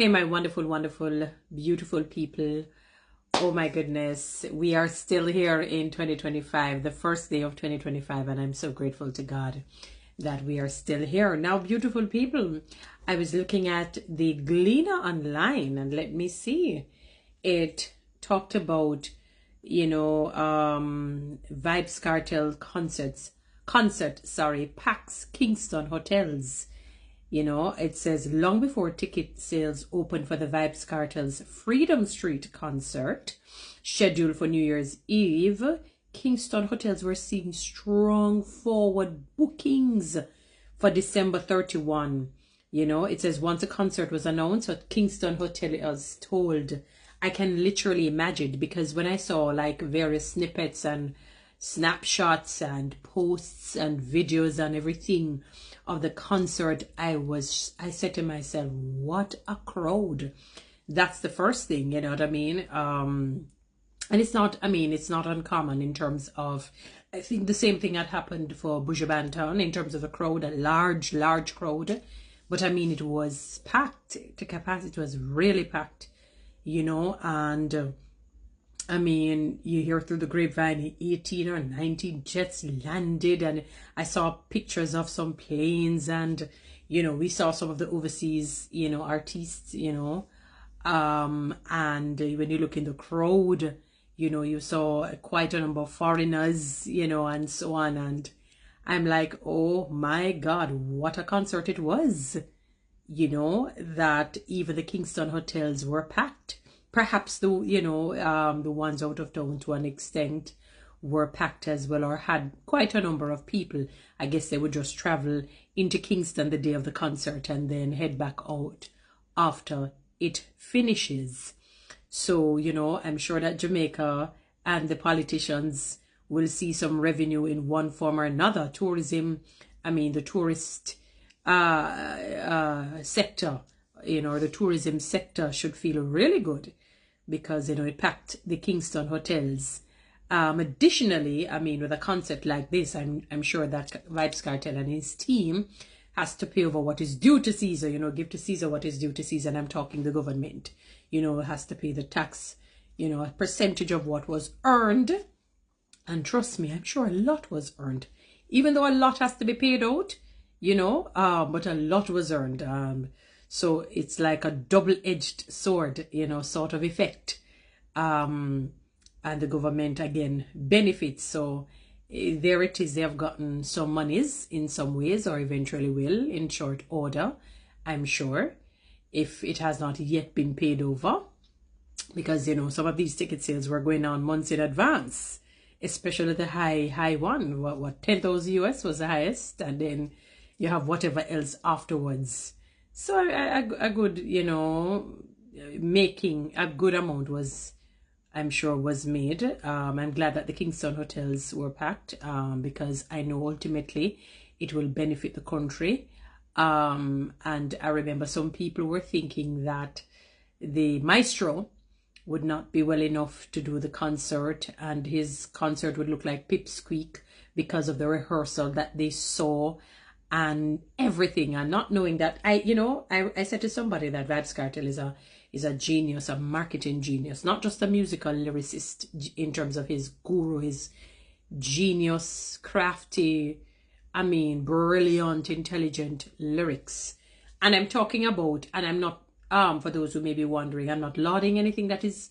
Hey, my wonderful, wonderful, beautiful people. Oh my goodness. We are still here in 2025, the first day of 2025, and I'm so grateful to God that we are still here. Now, beautiful people, I was looking at the Gleaner online, and let me see. It talked about, Vybz Kartel packs Kingston Hotels. It says long before ticket sales opened for the Vybz Kartel's Freedom Street concert, scheduled for New Year's Eve, Kingston Hotels were seeing strong forward bookings for December 31. It says once a concert was announced at Kingston Hotels told, I can literally imagine, because when I saw like various snippets and snapshots and posts and videos and everything of the concert, I said to myself, what a crowd. That's the first thing, you know what I mean? And it's not uncommon in terms of, I think the same thing had happened for Buju Banton in terms of a crowd, a large crowd. But I mean, it was packed to capacity. It was really packed, and I mean, you hear through the grapevine 18 or 19 jets landed, and I saw pictures of some planes, and we saw some of the overseas artists, and when you look in the crowd, you saw quite a number of foreigners, and so on, and I'm like, oh my God, what a concert it was, that even the Kingston hotels were packed. Perhaps the ones out of town to an extent were packed as well, or had quite a number of people. I guess they would just travel into Kingston the day of the concert and then head back out after it finishes. So, I'm sure that Jamaica and the politicians will see some revenue in one form or another. Tourism, the tourist sector, the tourism sector should feel really good, because it packed the Kingston hotels. Additionally, with a concert like this, I'm sure that Vybz Kartel and his team has to pay over what is due to Caesar. Give to Caesar what is due to Caesar, and I'm talking the government. Has to pay the tax, a percentage of what was earned. And trust me, I'm sure a lot was earned, even though a lot has to be paid out. But a lot was earned. So it's like a double-edged sword, sort of effect. And the government, again, benefits. So there it is. They have gotten some monies in some ways, or eventually will in short order, I'm sure, if it has not yet been paid over. Because, some of these ticket sales were going on months in advance, especially the high one. What 10,000 US was the highest, and then you have whatever else afterwards. So a good, making a good amount was, I'm sure, was made. I'm glad that the Kingston hotels were packed, because I know ultimately it will benefit the country. And I remember some people were thinking that the maestro would not be well enough to do the concert, and his concert would look like pipsqueak because of the rehearsal that they saw and everything, and not knowing that I said to somebody that Vybz Kartel is a genius, a marketing genius, not just a musical lyricist in terms of his guru, his genius, crafty, brilliant, intelligent lyrics. And I'm talking about, and I'm not, for those who may be wondering, I'm not lauding anything that is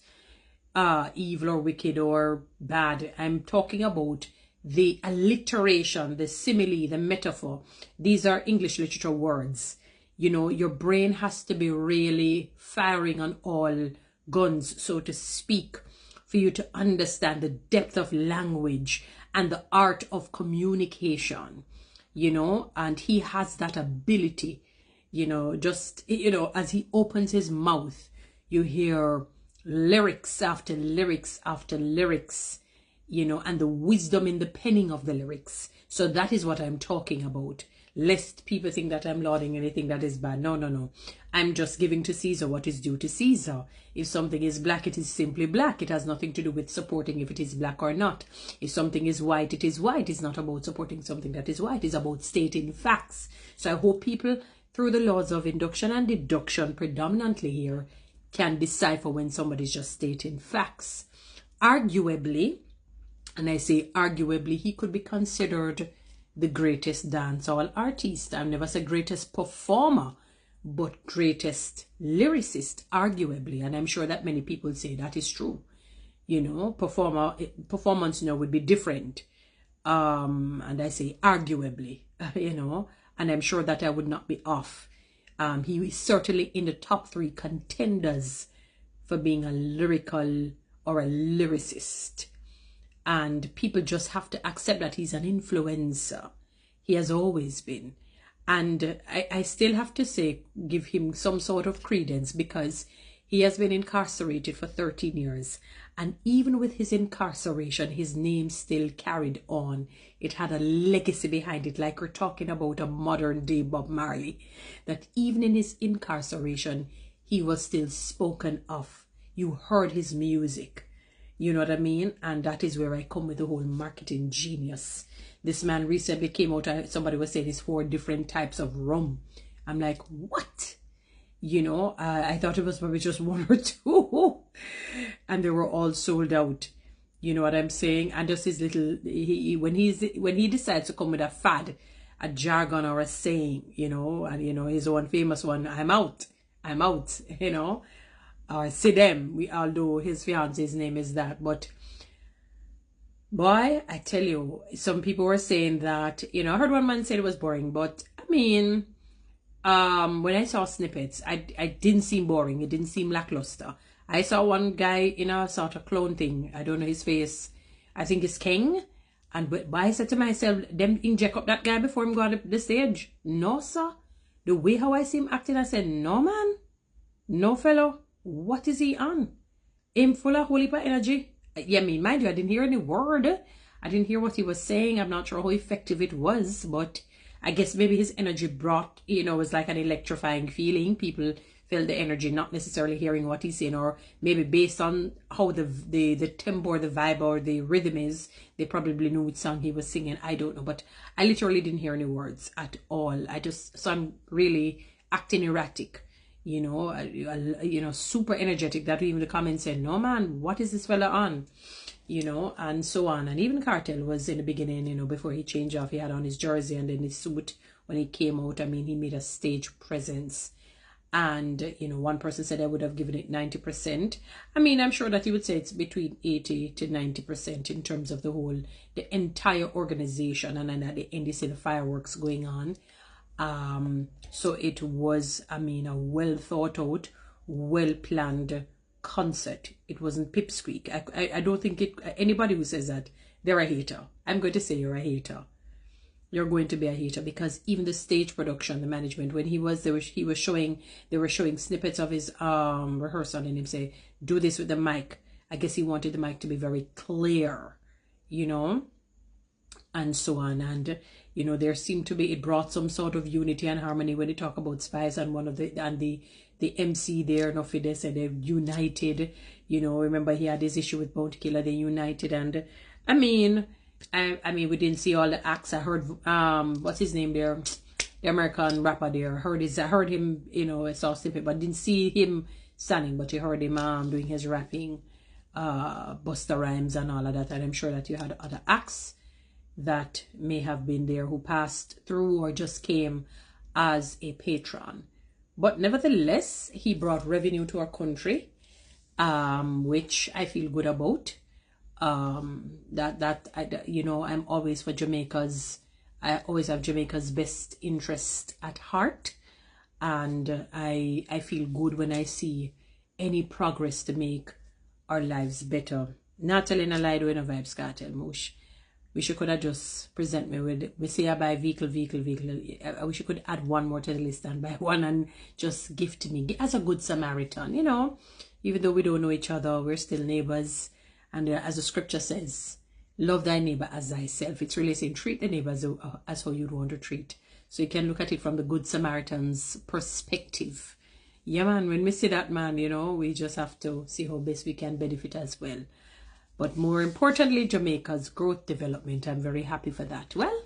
evil or wicked or bad. I'm talking about the alliteration, the simile, the metaphor. These are English literature words. Your brain has to be really firing on all guns, so to speak, for you to understand the depth of language and the art of communication, and he has that ability, as he opens his mouth, you hear lyrics after lyrics after lyrics, and the wisdom in the penning of the lyrics. So that is what I'm talking about. Lest people think that I'm lauding anything that is bad. No. I'm just giving to Caesar what is due to Caesar. If something is black, it is simply black. It has nothing to do with supporting if it is black or not. If something is white, it is white. It's not about supporting something that is white. It's about stating facts. So I hope people through the laws of induction and deduction predominantly here, can decipher when somebody's just stating facts. Arguably, and I say arguably, he could be considered the greatest dancehall artist. I've never said greatest performer, but greatest lyricist, arguably. And I'm sure that many people say that is true. You know, performance, you know, would be different. And I say arguably, you know, and I'm sure that I would not be off. He is certainly in the top 3 contenders for being a lyrical or a lyricist. And people just have to accept that he's an influencer. He has always been. And I still have to say, give him some sort of credence, because he has been incarcerated for 13 years. And even with his incarceration, his name still carried on. It had a legacy behind it, like we're talking about a modern day Bob Marley. That even in his incarceration, he was still spoken of. You heard his music. You know what I mean? And that is where I come with the whole marketing genius. This man recently came out, somebody was saying it's 4 different types of rum. I'm like, what? You know, I thought it was probably just 1 or 2. And they were all sold out. You know what I'm saying? And just his little, when he decides to come with a fad, a jargon or a saying, you know, and you know, his one famous one, I'm out, you know. Or see them, although his fiance's name is that. But boy, I tell you, some people were saying that, you know, I heard one man say it was boring, but I mean, when I saw snippets, I didn't seem boring. It didn't seem lackluster. I saw one guy in a sort of clone thing. I don't know his face. I think it's King. But I said to myself, them inject up that guy before him go on the stage. No, sir. The way how I see him acting, I said, no, man. No, fellow. What is he on? Him full of holy energy. Yeah, I mean, mind you, I didn't hear any word. I didn't hear what he was saying. I'm not sure how effective it was, but I guess maybe his energy brought, you know, it was like an electrifying feeling. People felt the energy, not necessarily hearing what he's saying, or maybe based on how the tempo or the vibe or the rhythm is, they probably knew which song he was singing. I don't know, but I literally didn't hear any words at all. So I'm really acting erratic. You know, super energetic, that even the comments said, no man, what is this fella on? You know, and so on. And even Kartel was in the beginning, you know, before he changed off, he had on his jersey and then his suit when he came out. I mean, he made a stage presence. And, you know, one person said I would have given it 90%. I mean, I'm sure that you would say it's between 80 to 90% in terms of the entire organization. And then at the end, you see the fireworks going on. So it was, I mean, a well thought out, well planned concert. It wasn't pipsqueak. I don't think anybody who says that, they're a hater. I'm going to say you're a hater. You're going to be a hater, because even the stage production, the management, when they were showing snippets of his rehearsal, and him say, do this with the mic. I guess he wanted the mic to be very clear, you know, and so on. And you know, there seemed to be, it brought some sort of unity and harmony when they talk about Spice, and the MC there, no, they said they united. You know, remember he had this issue with Bounty Killer, they united. And I mean, we didn't see all the acts. I heard what's his name there, the American rapper there. I heard him, you know, I saw snippet, but didn't see him standing, but you heard him doing his rapping, Busta Rhymes and all of that. And I'm sure that you had other acts that may have been there who passed through or just came as a patron. But nevertheless, he brought revenue to our country, which I feel good about. You know, I'm always for Jamaica's, I always have Jamaica's best interest at heart. And I feel good when I see any progress to make our lives better. Not telling a lie, doing a Vybz Kartel, Moosh. Wish you could have just present me with, we say I buy vehicle. I wish you could add one more to the list and buy one and just gift me as a good Samaritan, you know. Even though we don't know each other, we're still neighbors. And as the scripture says, love thy neighbor as thyself. It's really saying treat the neighbor as how you'd want to treat. So you can look at it from the good Samaritan's perspective. Yeah, man, when we see that, man, you know, we just have to see how best we can benefit as well. But more importantly, Jamaica's growth development. I'm very happy for that. Well,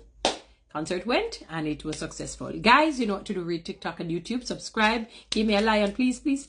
concert went, and it was successful. Guys, you know what to do. Read TikTok and YouTube. Subscribe. Give me a lion, please, please.